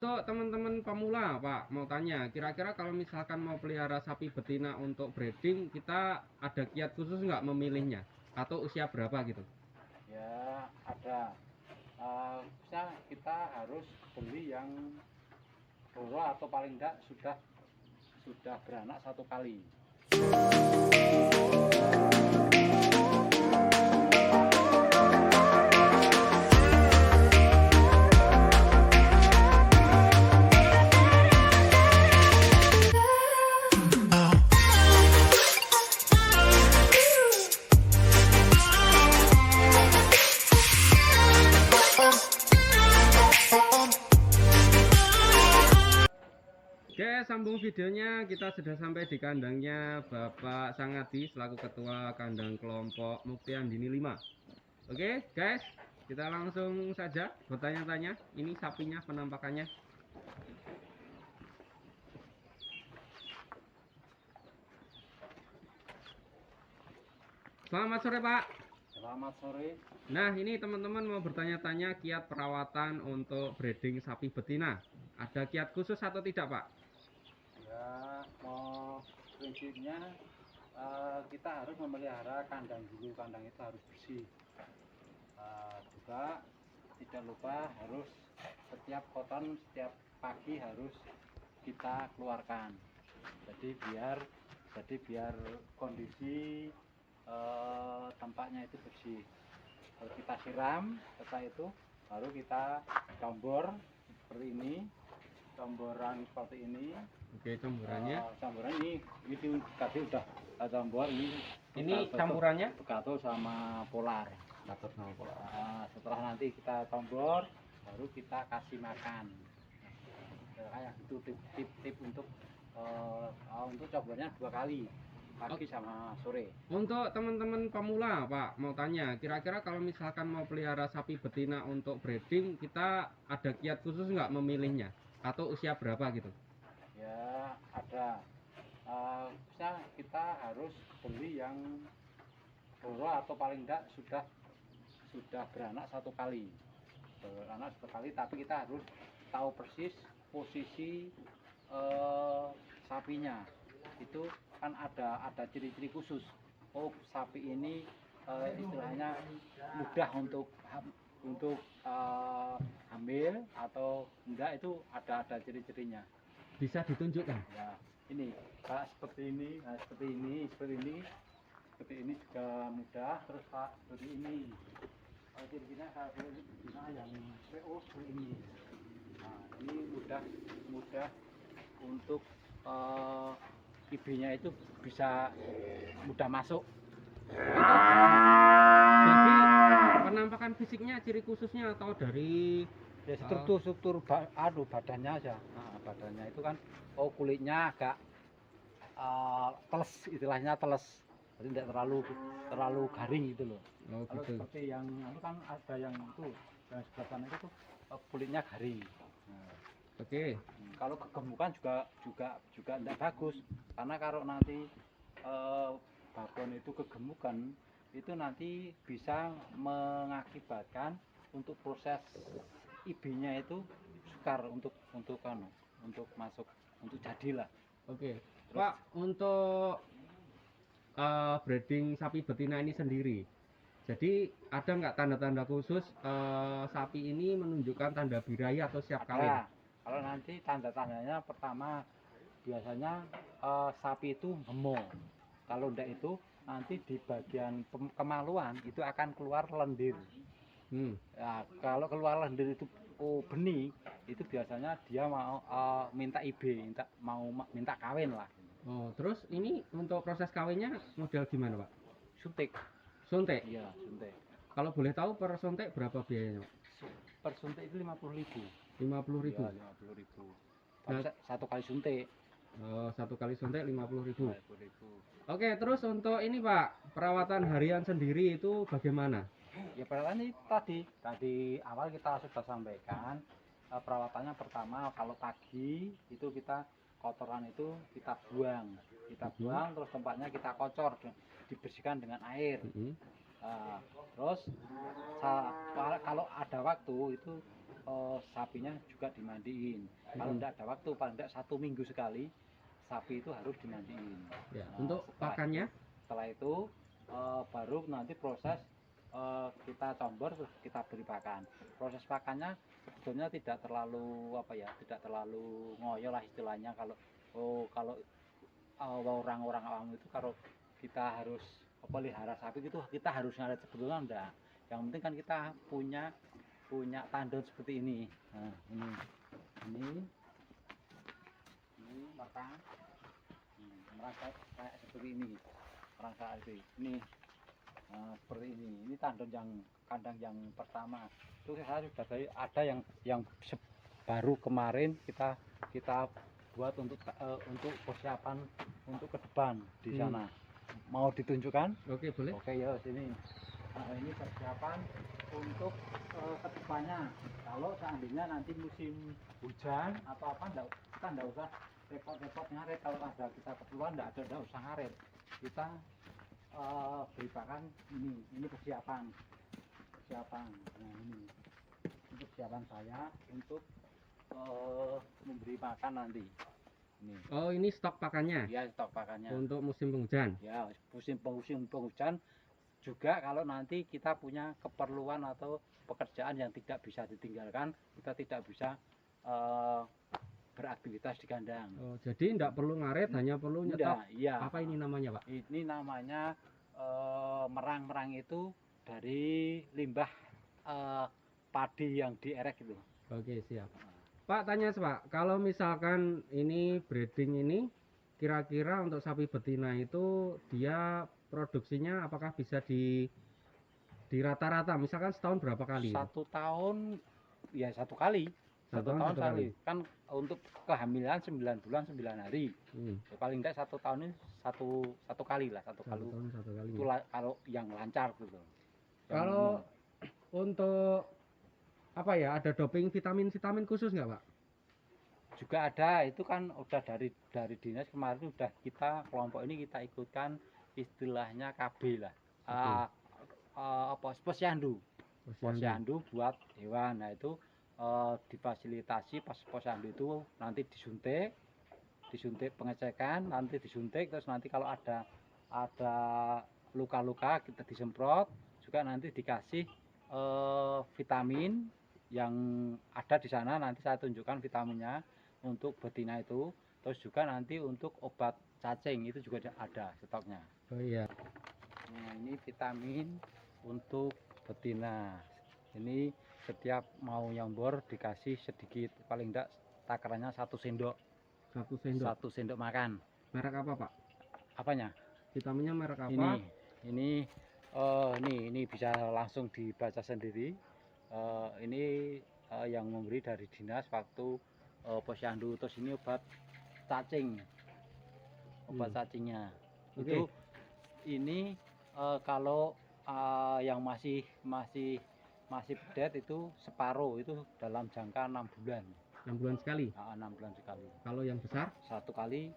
Untuk teman-teman pemula, Pak, mau tanya, kira-kira kalau misalkan mau pelihara sapi betina untuk breeding, kita ada kiat khusus nggak memilihnya? Atau usia berapa gitu? Ya ada. Bisa kita harus beli yang doro atau paling enggak sudah beranak satu kali. Oke, sambung videonya. Kita sudah sampai di kandangnya Bapak Sangadi selaku Ketua Kandang Kelompok Muktian Dini 5. Oke, guys, kita langsung saja bertanya-tanya. Ini sapinya penampakannya. Selamat sore, Pak. Selamat sore. Nah, ini teman-teman mau bertanya-tanya kiat perawatan untuk breeding sapi betina. Ada kiat khusus atau tidak, Pak? Ya, prinsipnya kita harus memelihara kandang dulu. Kandang itu harus bersih. Juga tidak lupa harus setiap koton setiap pagi harus kita keluarkan. Jadi biar kondisi tempatnya itu bersih. Kalau kita siram setelah itu baru kita tombor seperti ini, tomboran seperti ini. Oke, campurannya. Campuran ini tadi udah tombor Ini campurannya Begato sama Polar. catur sama pola. Setelah nanti kita tombor baru kita kasih makan. Kayak itu tip untuk cobornya 2 kali, pagi sama sore. Untuk teman-teman pemula, Pak, mau tanya, kira-kira kalau misalkan mau pelihara sapi betina untuk breeding, kita ada kiat khusus nggak memilihnya? Atau usia berapa gitu? Ya ada. Bisa kita harus beli yang doro atau paling enggak sudah beranak satu kali. Tapi kita harus tahu persis posisi sapinya. Itu kan ada ciri-ciri khusus. Oh, sapi ini istilahnya mudah untuk hamil atau enggak, itu ada ciri-cirinya. Bisa ditunjukkan? Ya, ini kayak seperti ini juga mudah. Terus seperti ini, ciri-cirinya kayak yang PO seperti ini. Nah, ini mudah untuk IB-nya itu bisa mudah masuk. Jadi penampakan fisiknya ciri khususnya atau dari Ya struktur badannya aja. Nah, badannya itu kan kulitnya agak teles, istilahnya teles. Jadi tidak terlalu garing gitu loh. oh, Kalau gitu. seperti yang itu kan ada yang sebelah sana itu kulitnya garing. Nah, Oke. kalau kegemukan juga tidak bagus, karena kalau nanti babon itu kegemukan, itu nanti bisa mengakibatkan untuk proses IB-nya itu sukar untuk masuk, untuk jadilah. Oke. Pak, untuk breeding sapi betina ini sendiri, jadi ada nggak tanda-tanda khusus sapi ini menunjukkan tanda birahi atau siap kawin? Kalau nanti tanda-tandanya, pertama biasanya sapi itu hemo. Kalau enggak itu nanti di bagian kemaluan itu akan keluar lendir. Ya, kalau keluar lendir itu benih, itu biasanya dia mau minta IB, minta kawin lah. Oh, terus ini untuk proses kawinnya model gimana, Pak? Suntik. Suntik? Iya, suntik. Kalau boleh tahu per suntik berapa biayanya, Pak? Per suntik itu 50.000. 50.000. Iya, 50.000. Satu kali suntik. Satu kali suntik 50.000. 50.000. Oke, terus untuk ini, Pak, perawatan harian sendiri itu bagaimana? Ya, perawatan ini tadi awal kita sudah sampaikan. Perawatannya pertama, kalau pagi itu kita kotoran itu kita buang, terus tempatnya kita kocor, dibersihkan dengan air. Terus kalau ada waktu itu sapinya juga dimandiin. Kalau tidak ada waktu, paling tidak 1 minggu sekali sapi itu harus dimandiin. Ya, Nah, untuk pakannya? Setelah itu baru nanti proses kita combor, terus kita beri pakan. Proses pakannya sebetulnya tidak terlalu tidak terlalu ngoyo lah istilahnya. Kalau orang-orang awam itu kalau kita harus pelihara sapi itu kita harus ngaret, sebetulnya enggak. Yang penting kan kita punya tandon seperti ini. Nah, ini matang. Merasa kayak seperti ini. Merasa ini. Nah, seperti ini tandon kandang yang pertama. Itu saya sudah ada yang baru kemarin kita buat untuk persiapan untuk ke depan di sana. Mau ditunjukkan? Oke, boleh. Oke, ya sini. Nah, ini persiapan untuk ke depannya. Kalau seandainya nanti musim hujan atau apa, kita enggak usah repot-repot ngaret. Kalau ada kita keperluan enggak usah ngaret. Kita beri pakan ini persiapan. Nah, ini persiapan saya untuk memberi makan nanti. Ini. Oh, ini stok pakannya? Ya, stok pakannya. Untuk musim penghujan? Ya, musim penghujan juga. Kalau nanti kita punya keperluan atau pekerjaan yang tidak bisa ditinggalkan, kita tidak bisa beraktivitas di kandang. Oh, jadi tidak perlu ngaret, hanya perlu nyetok. Iya. Apa ini namanya, Pak? Ini namanya merang itu dari limbah padi yang dierek itu. Oke, siap. Pak, tanya Pak, kalau misalkan ini breeding ini kira-kira untuk sapi betina itu dia produksinya apakah bisa di rata-rata, misalkan setahun berapa kali? 1 tahun ya 1 kali. 1 tahun sekali. Kan untuk kehamilan 9 bulan 9 hari. Ya, paling enggak 1 tahun ini satu kali lah, satu kali. Itu kalau yang lancar gitu. Kalau untuk apa ya, ada doping vitamin khusus nggak, Pak? Juga ada, itu kan udah dari dinas kemarin udah kelompok ini kita ikutkan istilahnya KB lah. Posyandu buat hewan. Nah, itu difasilitasi pas posyandu itu nanti disuntik pengecekan, nanti disuntik, terus nanti kalau ada luka-luka kita disemprot, juga nanti dikasih vitamin yang ada di sana. Nanti saya tunjukkan vitaminnya untuk betina itu, terus juga nanti untuk obat cacing itu juga ada stoknya. Oh iya. Nah, ini vitamin untuk betina. Ini setiap mau nyombor dikasih sedikit, paling enggak takarannya 1 sendok. 1 sendok makan. Merek apa, Pak? Apanya? Vitaminnya merek apa? Ini bisa langsung dibaca sendiri. Ini yang memberi dari dinas waktu posyandu. Terus ini obat cacing, cacingnya. Itu ini kalau yang masih pedet itu separuh, itu dalam jangka 6 bulan. 6 bulan sekali? 6 bulan sekali. Kalau yang besar? 1 kali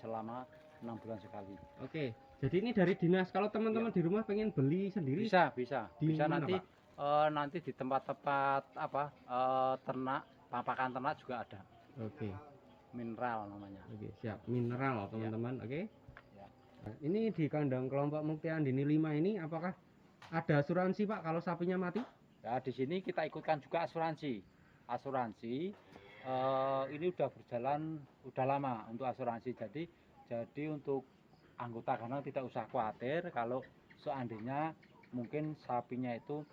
selama 6 bulan sekali. Oke, jadi ini dari dinas. Kalau teman-teman di rumah pengen beli sendiri? Bisa mana, nanti Pak? Nanti di tempat-tempat ternak, pakan ternak juga ada. Oke. Mineral namanya. Oke, siap. Mineral, teman-teman. Oke. Ya. Nah, ini di kandang kelompok Mukti Andini 5 ini apakah ada asuransi, Pak, kalau sapinya mati? Ya, di sini kita ikutkan juga asuransi. Ini udah berjalan udah lama untuk asuransi. Jadi untuk anggota kandang tidak usah khawatir kalau seandainya mungkin sapinya itu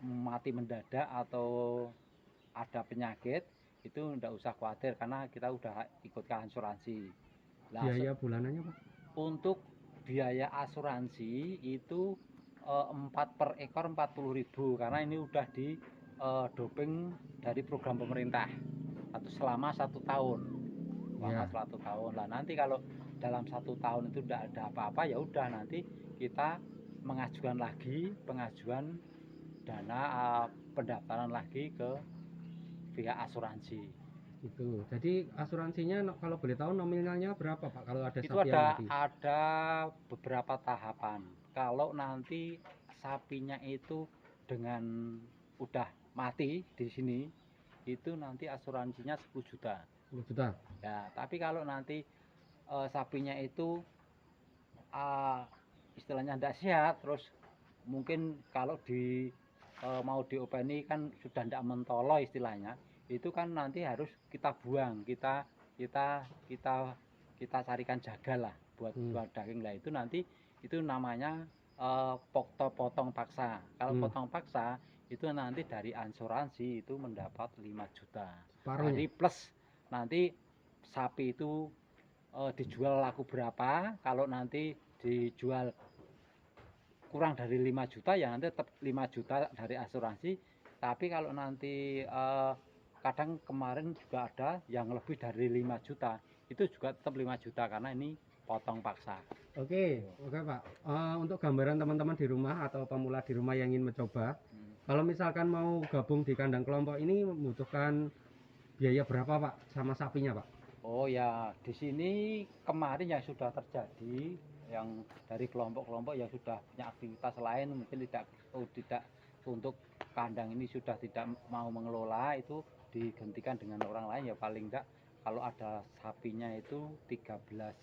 mati mendadak atau ada penyakit, itu tidak usah khawatir karena kita udah ikutkan asuransi. Biaya bulanannya, Pak? Untuk biaya asuransi itu 4 per ekor 40.000, karena ini udah di doping dari program pemerintah atau selama 1 tahun. Selama 1 tahun lah. Nanti kalau dalam 1 tahun itu tidak ada apa-apa, ya udah nanti kita mengajukan lagi pengajuan dana pendaftaran lagi ke pihak asuransi. Itu. Jadi asuransinya kalau boleh tahu nominalnya berapa, Pak, kalau ada Itu sapi yang mati? Ada beberapa tahapan. Kalau nanti sapinya itu dengan udah mati di sini itu nanti asuransinya 10 juta. 10 juta. Ya, tapi kalau nanti sapinya itu istilahnya tidak sehat, terus mungkin kalau mau diopeni kan sudah tidak mentolo istilahnya, itu kan nanti harus kita buang, kita carikan jagal lah buat daging lah. Itu nanti itu namanya potong paksa. Kalau potong paksa itu nanti dari asuransi itu mendapat 5 juta. Jadi plus nanti sapi itu dijual laku berapa, kalau nanti dijual kurang dari 5 juta ya nanti tetap 5 juta dari asuransi. Tapi kalau nanti kadang kemarin juga ada yang lebih dari 5 juta, itu juga tetap 5 juta karena ini potong paksa. Oke Pak. Untuk gambaran teman-teman di rumah atau pemula di rumah yang ingin mencoba, kalau misalkan mau gabung di kandang kelompok ini membutuhkan biaya berapa Pak sama sapinya Pak? Oh ya, di sini kemarin yang sudah terjadi yang dari kelompok-kelompok yang sudah punya aktivitas lain, mungkin tidak untuk kandang ini sudah tidak mau mengelola, itu digantikan dengan orang lain ya, paling enggak kalau ada sapinya itu 13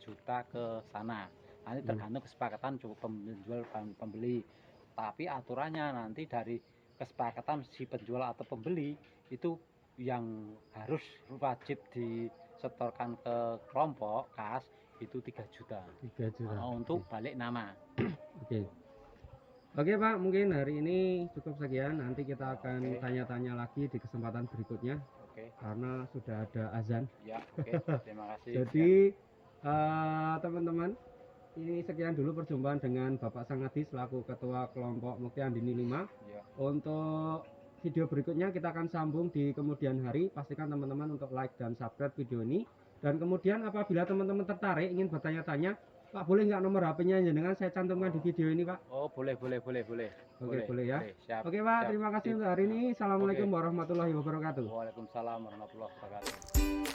juta ke sana. Nanti tergantung kesepakatan penjual dan pembeli. Tapi aturannya nanti dari kesepakatan si penjual atau pembeli itu yang harus wajib disetorkan ke kelompok kas itu 3 juta. 3 juta. Untuk balik nama. Oke Pak, mungkin hari ini cukup sekian. Nanti kita akan tanya-tanya lagi di kesempatan berikutnya. Karena sudah ada azan. Ya, terima kasih. Jadi teman-teman, ini sekian dulu perjumpaan dengan Bapak Sangadi selaku Ketua Kelompok Mukti Andini 5. Ya. Untuk video berikutnya kita akan sambung di kemudian hari. Pastikan teman-teman untuk like dan subscribe video ini. Dan kemudian apabila teman-teman tertarik ingin bertanya-tanya, Pak, boleh nggak nomor HP-nya dengan saya cantumkan di video ini Pak? Oh, boleh. Oke, boleh ya. Siap. Oke Pak, terima kasih untuk hari ini. Assalamualaikum warahmatullahi wabarakatuh. Waalaikumsalam warahmatullahi wabarakatuh.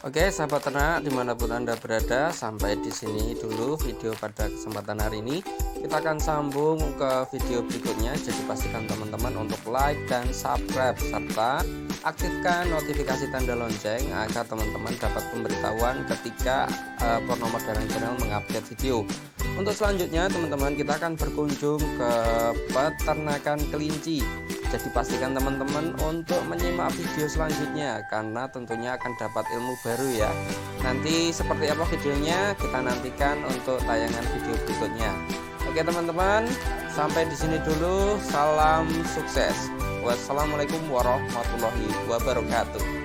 Oke sahabat ternak dimanapun Anda berada, sampai di sini dulu video pada kesempatan hari ini. Kita akan sambung ke video berikutnya, jadi pastikan teman-teman untuk like dan subscribe serta aktifkan notifikasi tanda lonceng agar teman-teman dapat pemberitahuan ketika Purnomo Modern Channel mengupdate video. Untuk selanjutnya teman-teman kita akan berkunjung ke peternakan kelinci. Jadi pastikan teman-teman untuk menyimak video selanjutnya karena tentunya akan dapat ilmu baru ya. Nanti seperti apa videonya kita nantikan untuk tayangan video berikutnya. Oke teman-teman, sampai di sini dulu. Salam sukses. Wassalamualaikum warahmatullahi wabarakatuh.